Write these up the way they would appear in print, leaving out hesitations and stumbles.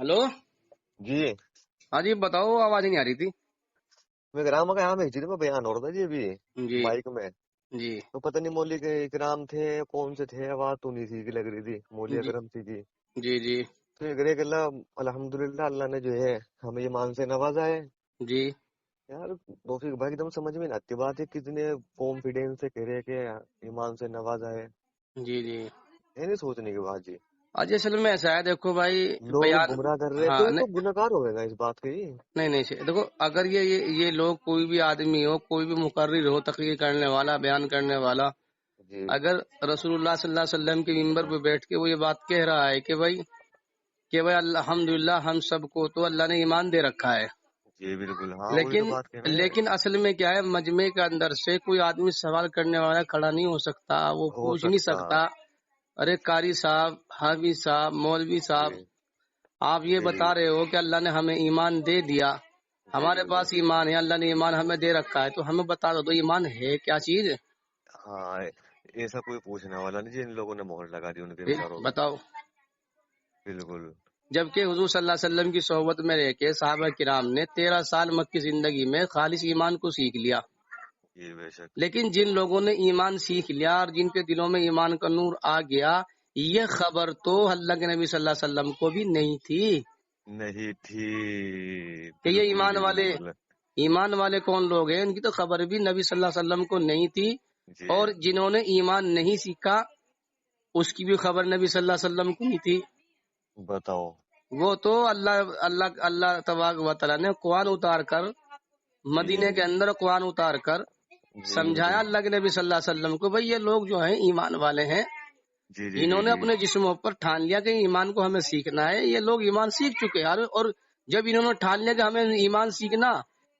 Hello. जी। हाँ जी बताओ, आवाज नहीं आ रही थी। मैं ग्राम का यहाँ भेजी थी, मैं बयान हो रहा था जी अभी जी माइक में। जी तो पता नहीं मौली के इकराम थे, कौन से थे, आवाज तो नहीं सी की लग रही थी, मौली जी अकरम सी की। जी जी तो ये ग्रे अल्लाह, अल्हम्दुलिल्लाह, अल्लाह ने जो है हमें ईमान से नवाजा है। जी यार तौफीक भाई, एकदम समझ में नहीं आती बात है, कितने कॉन्फिडेंस से कह रहे कि ईमान से नवाजा है। जी जी। ये नहीं सोचने की बात जी। आज असल में ऐसा है, देखो भाई। लोग बयान। गुमराह कर रहे हैं, हाँ तो ये नहीं तो गुनहगार हो गएगा इस बात के जी। नहीं नहीं देखो, अगर ये लोग, कोई भी आदमी हो, कोई भी मुकर्रिर हो, तकरीर करने वाला, बयान करने वाला, जी अगर रसूलुल्लाह सल्लल्लाहु अलैहि वसल्लम के मिंबर पे बैठ के वो ये बात कह रहा है कि भाई अल्हम्दुलिल्लाह, हम सबको तो अल्लाह ने ईमान दे रखा है। जी बिल्कुल, हाँ वही तो लेकिन बात कह रहे हैं। लेकिन असल में क्या है, मजमे के अंदर से कोई आदमी सवाल करने वाला खड़ा नहीं हो सकता, वो हो पूछ नहीं सकता। सकता। अरे कारी साहब, हाफिज साहब, मौलवी साहब, जी आप ये जी बता रहे हो कि अल्लाह ने हमें ईमान दे दिया, जी हमारे बिल्कुल। पास ईमान है, अल्लाह ने ईमान हमें दे रखा है, तो हमें बता दो तो ईमान है क्या चीज। हाँ, ऐसा कोई पूछने वाला नहीं, जिन लोगों ने मोहर लगा दी उनके विचारों पे। बताओ। बिल्कुल। जबकि हुजूर सल्लल्लाहु अलैहि वसल्लम की सोहबत में रह के साहबा किराम ने 13 साल मक्की जिंदगी में खालिस ईमान को सीख लिया। ये बेशक। लेकिन जिन लोगों ने ईमान सीख लिया और जिनके दिलों में ईमान का नूर आ गया, ये खबर तो अल्लाह के नबी सल्लल्लाहु अलैहि वसल्लम को भी नहीं थी नहीं थी। कि ये बिल्कुल जी बिल्कुल। ईमान वाले कौन लोग हैं, उनकी तो खबर भी नबी सल्लल्लाहु अलैहि वसल्लम को नहीं थी। जी और जिन्होंने ईमान नहीं सीखा, उसकी भी खबर नबी सल्लल्लाहु अलैहि वसल्लम को नहीं थी। बताओ। वो तो अल्लाह अल्लाह अल्लाह तबारक व तआला ने कुरान उतार कर, जी मदीने के अंदर कुरान उतार कर जी समझाया बिल्कुल। अल्लाह के नबी सल्लल्लाहु अलैहि वसल्लम को, भाई ये लोग जो हैं ईमान वाले हैं, जी जी जी इन्होंने जी अपने जिस्मों पर ठान लिया कि ईमान को हमें सीखना है, ये लोग ईमान सीख चुके हैं। और जब इन्होंने ठान लिया कि हमें ईमान सीखना,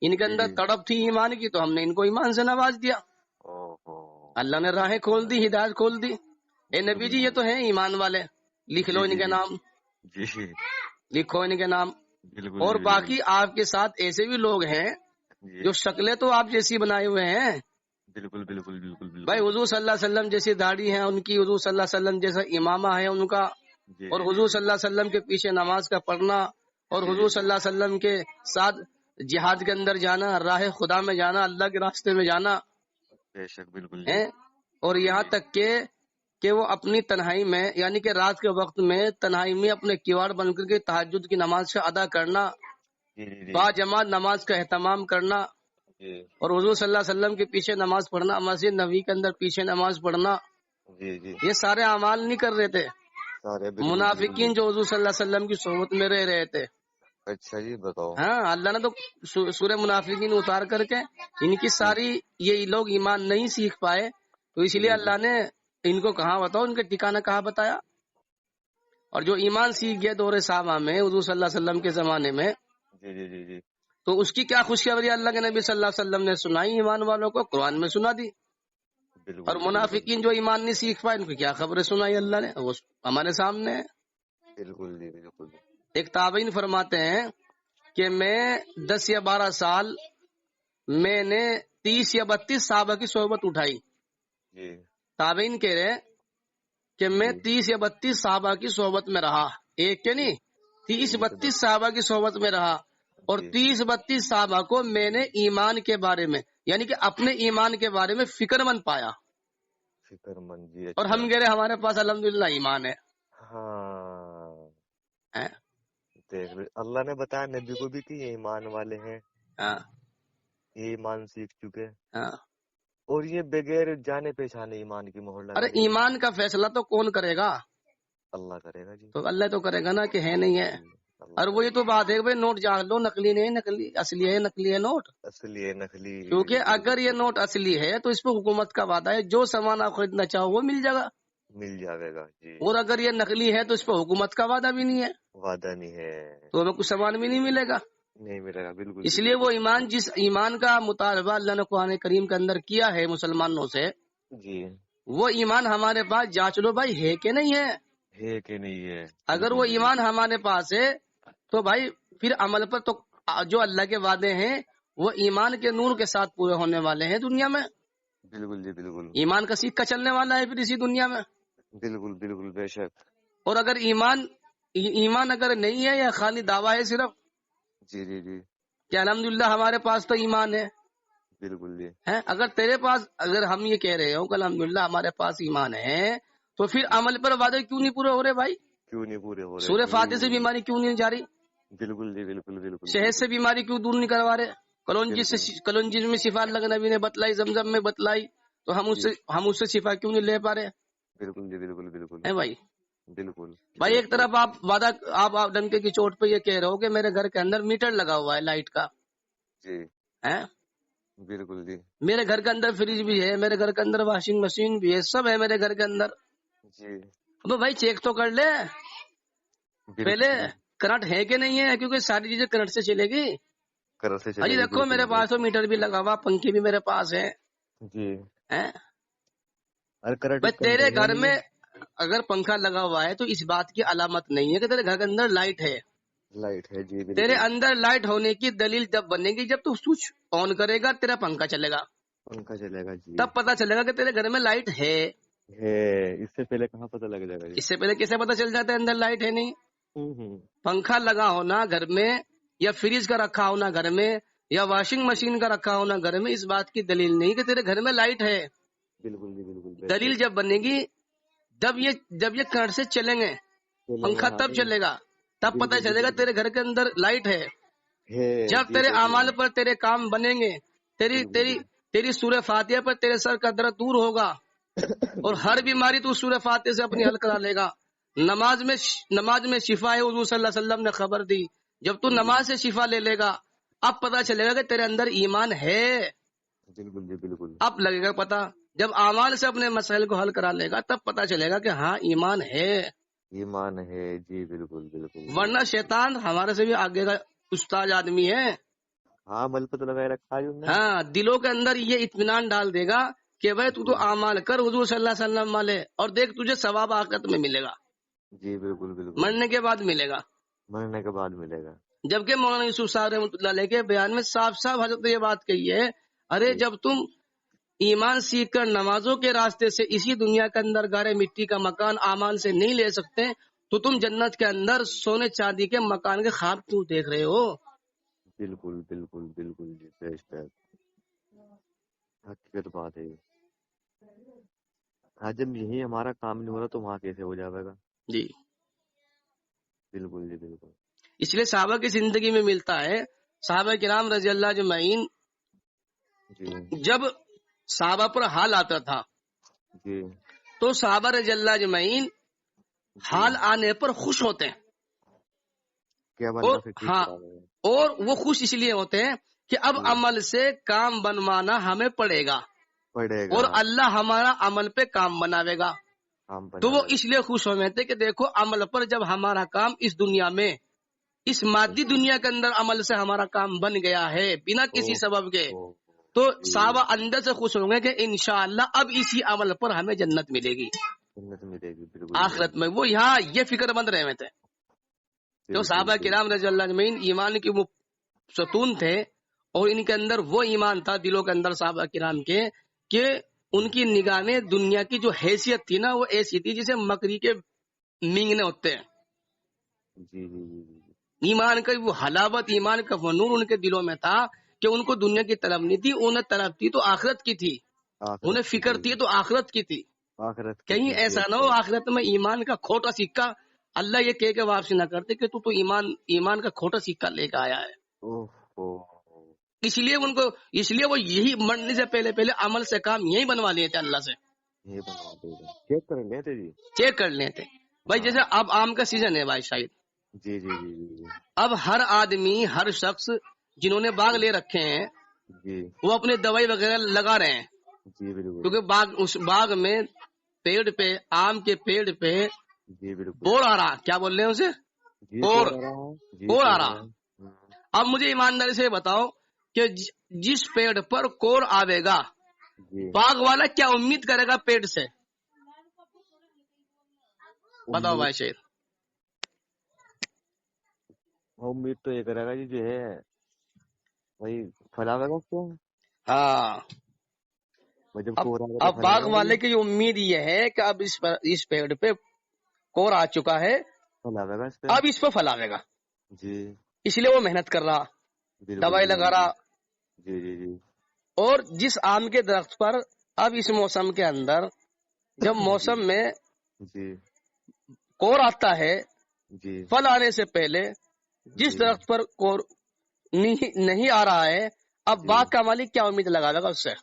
इनके जी अंदर जी। तड़प थी ईमान की, तो हमने इनको ईमान से नवाज दिया। ओहो। अल्लाह ने राहें खोल दी, हिदायत खोल दी। ए नबी बिल्कुल जी, ये बिल्कुल। तो हैं ईमान वाले, लिख जी लो जी इनके जी नाम, जी लिखो इनके नाम। बिल्कुल जी और बिल्कुल। बाकी आपके साथ ऐसे भी लोग हैं जी जो शक्लें तो आप जैसी बनाए हुए हैं। बिल्कुल बिल्कुल बिल्कुल भाई बिल्कुल। हुजूर सल्लल्लाहु अलैहि वसल्लम जैसी दाढ़ी है उनकी, हुजूर सल्लल्लाहु अलैहि वसल्लम जैसा इमामा है उनका, जी और जी जी हुजूर जी सल्लल्लाहु अलैहि वसल्लम के पीछे नमाज का पढ़ना, और जी हुजूर जी सल्लल्लाहु अलैहि वसल्लम के साथ जिहाद के अंदर जाना, राह खुदा में जाना, अल्लाह के रास्ते में जाना बेशक बिल्कुल है। जी और बिल्कुल यहाँ जी तक के वो अपनी तन्हाई में, यानी कि रात के वक्त में तन्हाई में अपने किवाड़ बनकर के तहज्जुद की नमाज का अदा करना, जी जी जी बाजमात नमाज का एहतमाम करना, जी और हुजूर सल्लल्लाहु अलैहि वसल्लम के पीछे नमाज पढ़ना, मस्जिद नबी के अंदर पीछे नमाज पढ़ना, जी जी। ये सारे अमाल नहीं कर रहे थे सारे बिल्कुल बिल्कुल मुनाफिकीन बिल्कुल। जो हुजूर सल्लल्लाहु अलैहि वसल्लम की सोहबत में रह रहे थे। अच्छा जी बताओ। हाँ, अल्लाह ने तो सूरह मुनाफिकीन उतार करके इनकी जी सारी, ये लोग ईमान नहीं सीख पाए, तो इसलिए जी जी अल्लाह ने इनको कहाँ बताओ, इनके ठिकाना कहाँ बताया। और जो ईमान सीख गया दौरे साहबा में, हुजूर सल्लल्लाहु अलैहि वसल्लम के जमाने में, जी जी जी जी तो उसकी क्या खुशखबरी अल्लाह के नबी सल्लल्लाहु अलैहि वसल्लम ने सुनाई ईमान वालों को, कुरान में सुना दी। और बिल्कुल जी बिल्कुल। मुनाफिकीन जो ईमान नहीं सीख पाए, इनको क्या खबरें सुनाई अल्लाह ने, वो हमारे सामने है। बिल्कुल जी बिल्कुल। एक ताबईन फरमाते हैं कि मैं 10 या 12 साल मैंने 30 या 32 साहबा की सोहबत उठाई। जी ताबईन कह रहे हैं कि मैं जी 30 या 32 साहबा की सोहबत में रहा, एक के जी नहीं, 30 तीस बत 32 साहबा की सोहबत में रहा। और जी 30 32 साहबा को मैंने ईमान के बारे में, यानी कि अपने ईमान के बारे में फिक्रमंद पाया। फिक्रमंद जी, और अच्छा। हम कह रहे हमारे पास अल्हम्दुलिल्लाह ईमान हाँ, है। देख लो, अल्लाह ने बताया नबी को भी कि ये ईमान वाले हैं, हाँ ये ईमान सीख चुके, हाँ। और ये बगैर जाने पहचाने ईमान की मोहर लगा अरे दी है। ईमान का फैसला तो कौन करेगा, अल्लाह करेगा जी। तो अल्लाह तो करेगा ना कि है नहीं है। जी अल्लाह और वो ये करेगा। तो बात है कि भाई नोट जान लो, नकली नहीं नकली, असली है नकली है नोट। असली है नकली क्योंकि है, बिल्कुल अगर ये बिल्कुल। नोट असली है तो इस पे हुकूमत का वादा है, जो सामान आप खरीदना चाहो वो मिल जाएगा। मिल जाएगा जी। और अगर ये नकली है तो इस पे हुकूमत का वादा भी नहीं है, वादा नहीं है। तो हमें कुछ सामान भी नहीं मिलेगा। नहीं मिलेगा, बिल्कुल जी इसलिए वो बिल्कुल। ईमान, जिस ईमान का मुतालबा अल्लाह ने कुरान करीम के अंदर किया है मुसलमानों से, जी वो ईमान हमारे पास जांच लो भाई, है कि नहीं है। है कि नहीं है, अगर बिल्कुल वो जी ईमान बिल्कुल। हमारे पास है तो भाई फिर अमल पर तो जो अल्लाह के वादे हैं वो ईमान के नूर के साथ पूरे होने वाले हैं दुनिया में। बिल्कुल जी बिल्कुल। ईमान का सिक्का चलने वाला है फिर इसी दुनिया में। बिल्कुल बिल्कुल बेशक। और अगर ईमान ایمان اگر نہیں ہے یا خالی دعویٰ ہے صرف جی جی جی کہ الحمدللہ ہمارے پاس تو ایمان ہے بالکل جی اگر تیرے پاس، اگر ہم یہ کہہ رہے ہو کہ الحمدللہ ہمارے پاس ایمان ہے، تو پھر عمل پر وعدے کیوں نہیں پورے ہو رہے بھائی؟ کیوں نہیں پورے ہو رہے سورہ جی فاتحہ سے بیماری کیوں نہیں جا رہی؟ بالکل جی بالکل بالکل صحت سے بیماری کیوں دور نہیں کروا رہے؟ بالکل کلونجی میں شفا اللہ کے نبی نے بتلائی، زمزم میں بتلائی، تو جی ہم اس سے شفا کیوں نہیں لے پا رہے بالکل جی بالکل بالکل ہیں بھائی؟ بالکل بھائی ایک طرف آپ وعدہ، آپ ڈنکے کی چوٹ پہ یہ کہہ رہے ہو کہ میرے گھر کے اندر میٹر لگا ہوا ہے لائٹ کا، جی ہیں؟ بالکل جی میرے گھر کے اندر فریج بھی ہے، میرے گھر کے اندر واشنگ مشین بھی ہے، سب ہے میرے گھر کے اندر، جی تو بھائی چیک تو کر لے پہلے بالکل کرنٹ ہے کہ نہیں ہے، کیونکہ ساری چیزیں کرنٹ سے چلے گی۔ کرر سے ابھی چلے گی دیکھو بالکل میرے پاس تو میٹر بھی لگا ہوا، پنکھے بھی میرے پاس ہے، جی ہیں؟ ارے کرنٹ بھائی اس کے تیرے اندر ہے گھر نہیں میں اگر پنکھا لگا ہوا ہے تو اس بات کی علامت نہیں ہے کہ تیرے گھر کے اندر لائٹ ہے۔ لائٹ ہے جی تیرے بالکل اندر لائٹ ہونے کی دلیل جب بنے گی جب تو سوئچ آن کرے گا، تیرا پنکھا چلے گا، پنکھا چلے گا جی تب پتا چلے گا کہ تیرے گھر میں لائٹ ہے۔ ہے اس سے پہلے کہاں پتہ لگ جائے گا جی اس سے پہلے کیسے پتا چل جاتا ہے اندر لائٹ ہے نہیں؟ ہوں پنکھا لگا ہونا گھر میں، یا فریج کا رکھا ہونا گھر میں، یا واشنگ مشین کا رکھا ہونا گھر میں، اس بات کی دلیل نہیں کہ تیرے گھر میں لائٹ ہے۔ بالکل جی بالکل بے دلیل شک جب بنے گی جب یہ کرنٹ سے چلیں گے، چلیں گے پنکھا ہاں تب چلے گا، تب پتہ بالکل جی چلے گا بالکل تیرے گھر کے اندر لائٹ ہے۔ ہے جب جی تیرے بے شک اعمال پر تیرے کام بنیں گے، تیری بالکل تیری تیری سورہ فاتحہ پر تیرے سر کا درد دور ہوگا، اور ہر بالکل بیماری تو سورہ فاتحہ سے اپنی حل کرا لے گا۔ نماز میں شفا ہے، حضور صلی اللہ علیہ وسلم نے خبر دی، جب تو نماز سے شفا لے لے گا، اب پتہ چلے گا کہ تیرے اندر ایمان ہے، بالکل جی بالکل اب لگے گا پتہ۔ جب اعمال سے اپنے مسائل کو حل کرا لے گا تب پتہ چلے گا کہ ہاں ایمان ہے، ایمان ہے جی بالکل بالکل ورنہ بالکل شیطان ہمارے سے بھی آگے کا استاد آدمی ہے۔ ہاں مل پہ تو لگائے رکھا ہے انہوں نے ہاں دلوں کے اندر یہ اطمینان ڈال دے گا کہ بھائی تو جی اعمال کر حضور صلی اللہ علیہ وسلم والے، اور دیکھ تجھے ثواب آخرت میں ملے گا، جی بالکل بالکل مرنے کے بعد ملے گا۔ مرنے کے بعد ملے گا جبکہ مولانا یوسف صاحب رحمۃ اللہ علیہ کے بیان میں صاف صاف حضرت نے یہ بات کہی ہے، ارے جی جب تم ایمان سیکھ کر نمازوں کے راستے سے اسی دنیا کے اندر گارے مٹی کا مکان اعمال سے نہیں لے سکتے، تو تم جنت کے اندر سونے چاندی کے مکان کے خواب کیوں دیکھ رہے ہو؟ بالکل بالکل بالکل جی بیسٹ ہے حقیقت بات ہے یہ ہاں جب یہی ہمارا کام نہیں ہو رہا تو وہاں کیسے ہو جائے گا جی بالکل جی بالکل اس لیے صحابہ کی زندگی میں ملتا ہے، صحابہ کرام رضی اللہ اجمعین جی جب صحابہ پر حال آتا تھا جی تو صحابہ رضی اللہ اجمعین جی حال آنے پر خوش ہوتے ہیں، کہ اب اور اللہ سے ٹھیک ہاں کرا رہے ہیں اور وہ خوش اس لیے ہوتے ہیں کہ اب جی عمل سے کام بنوانا ہمیں پڑے گا، پڑے اور گا اللہ ہمارا عمل پہ کام بناوے گا۔ کام تو وہ بناوے گا اس لیے خوش ہوئے تھے کہ دیکھو عمل پر جب ہمارا کام اس دنیا میں، اس مادی دنیا کے اندر عمل سے ہمارا کام بن گیا ہے بنا او کسی سبب کے، او تو جی صحابہ اندر سے خوش ہوں گے کہ انشاءاللہ اب اسی عمل پر ہمیں جنت ملے گی جنت ملے گی بالکل آخرت میں۔ وہ یہاں یہ فکر مند رہے ہوئے تھے، جو بالکل صحابہ بالکل کرام رضی اللہ اجمعین ایمان کی ستون تھے، اور ان کے اندر وہ ایمان تھا دلوں کے اندر صحابہ کرام کے، کہ ان کی نگاہ میں دنیا کی جو حیثیت تھی نا وہ ایسی تھی جسے مکڑی کے مینگنے ہوتے ہیں۔ جی جی جی جی ایمان کا وہ حلاوت، ایمان کا وہ نور ان کے دلوں میں تھا کہ ان کو دنیا کی طلب نہیں تھی، انہیں طلب تھی تو آخرت کی تھی، انہیں آخرت کی فکر تھی تو آخرت کی تھی۔ آخرت کی کہیں تھی ایسا نہ ہو آخرت میں ایمان کا کھوٹا سکہ اللہ یہ کہہ کے واپسی نہ کرتے کہ تو ایمان کا کھوٹا سکہ لے کے آیا ہے۔ اوہ اس لیے وہ یہی مرنے سے پہلے عمل سے کام یہی بنوا لیے تھے اللہ سے، یہ بنوا دے گا چیک کر لیتے جی چیک کر لیتے۔ بھائی ہاں جیسے اب آم کا سیزن ہے بھائی شاید، جی جی جی جی اب ہر آدمی ہر شخص جنہوں نے باغ لے رکھے ہیں جی وہ اپنے دوائی وغیرہ لگا رہے ہیں، جی بالکل کیونکہ اس باغ میں پیڑ پہ، آم کے پیڑ پہ جی بالکل بور آ رہا، کیا بول رہے ہیں اسے؟ جی اور کون آ رہا ہے جی کور آ کون آ رہا۔ رہا ہے اب مجھے ایمانداری سے بتاؤ کہ جس پیڑ پر کور آوے گا جی باغ والا کیا امید کرے گا پیڑ سے؟ بتاؤ امید بھائی شیر۔ امید تو یہ کرے گا جی جو ہے وہی پھیلاوے گا کیا ہاں وہ جب اب کور آئے گا تو اب باغ پھیلاوے گا والے کی امید یہ ہے کہ اب اس پیڑ پہ کور آ چکا ہے، फैलावे गा इस पे। अब इस पर फैलावे गا, जी इसलिए वो मेहनत कर रहा, बिल्कुल दवाई लगा बिल्कुल। रहा। जी जी जी और जिस आम के दरख्त पर अब इस मौसम के अंदर, जब जी मौसम में जी कोर आता है, जी फल आने से पहले जिस जी दरख्त पर कोर नहीं आ रहा है, अब जी। बाग का मालिक क्या उम्मीद लगावेगा उससे?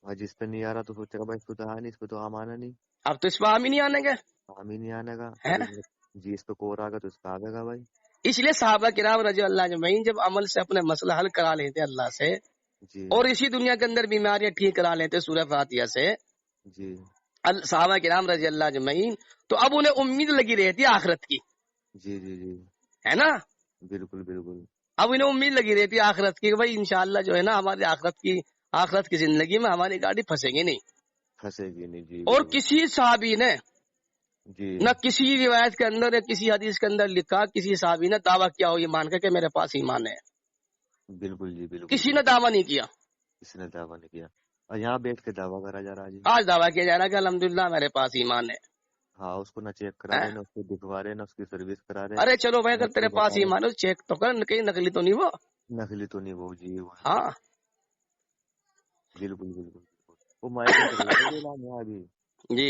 और जिस पे नहीं आ रहा तो सोचेगा भाई इस पे तो आ नहीं, इस पे तो आम आना नहीं, अब तो इस पर आम ही नहीं आने के आम ही नहीं आने का। है। और इसमें जी इस पे कोर आ गया तो इस पे आवेगा भाई। इसलिए साहबा किराम रजी अल्लाह अजमईन जब अमल से अपने मसला हल करा लेते अल्लाह से, जी और इसी दुनिया के अंदर बीमारियां ठीक करा लेते सूरह फातिहा से, जी साहबा किराम रजी अल्लाह अजमईन, तो अब उन्हें उम्मीद लगी रहती है आखिरत की, जी जी जी है ना। बिल्कुल बिल्कुल। अब इन्हें उम्मीद लगी रहती है आखिरत की कि भाई इंशाअल्लाह जो है ना, हमारी आखिरत की जिंदगी में हमारी गाड़ी फंसेगी नहीं। फंसेगी नहीं जी और बिल्कुल। किसी साहबी ने जी न किसी रिवायत के अंदर या किसी हदीस के अंदर लिखा, किसी साहबी ने दावा किया हो ये मान के कि मेरे पास ईमान है, बिल्कुल जी बिल्कुल किसी ने बिल्कुल। दावा नहीं किया। किसी ने दावा नहीं किया और यहाँ बैठ के दावा करा जा रहा है जी। आज दावा किया जा रहा है कि अल्हम्दुलिल्लाह मेरे पास ईमान हाँ उसको ना चेक करा है। रहे, ना उसको दिखवा रहे, ना उसकी सर्विस करा रहे, अरे चलो भाई, ना अगर तेरे उसको पास बता रहे। ईमान है तो चेक तो कर, कहीं नकली तो नहीं वो। नकली तो नहीं वो जी वो है। हाँ बिल्कुल बिल्कुल बिल्कुल। वो माइक में चल रहा था बोला यहाँ अभी, जी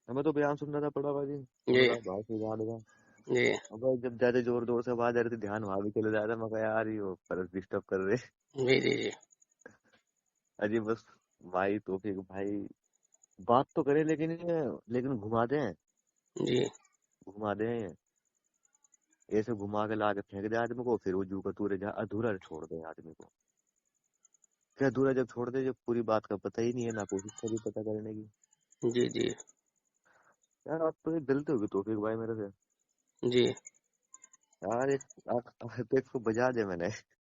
हमें तो बयान सुनना था पड़ा जी। जी हमने कहा भाई से जान लगा। जी अब भाई जब ज्यादा जोर जोर से आवाज आ रही थी ध्यान वहां भी चले जाता, मैं कहा यार ये पर डिस्टर्ब कर रहे। जी जी जी अजी बस भाई तो फिर भाई बात तो करे लेकिन घुमा दें, जी घुमा दें, ऐसे घुमा के ला के फेंक दे आदमी को, फिर वो जू का तूरे जा अधूरा छोड़ दे आदमी को। क्या अधूरा जब छोड़ दे, जब पूरी बात का पता ही नहीं है, ना कोशिश करी पता करने की। जी जी यार आप तो एक गलती होगी तौफीक भाई मेरे से। जी। यार एक एक को बजा दे मैंने।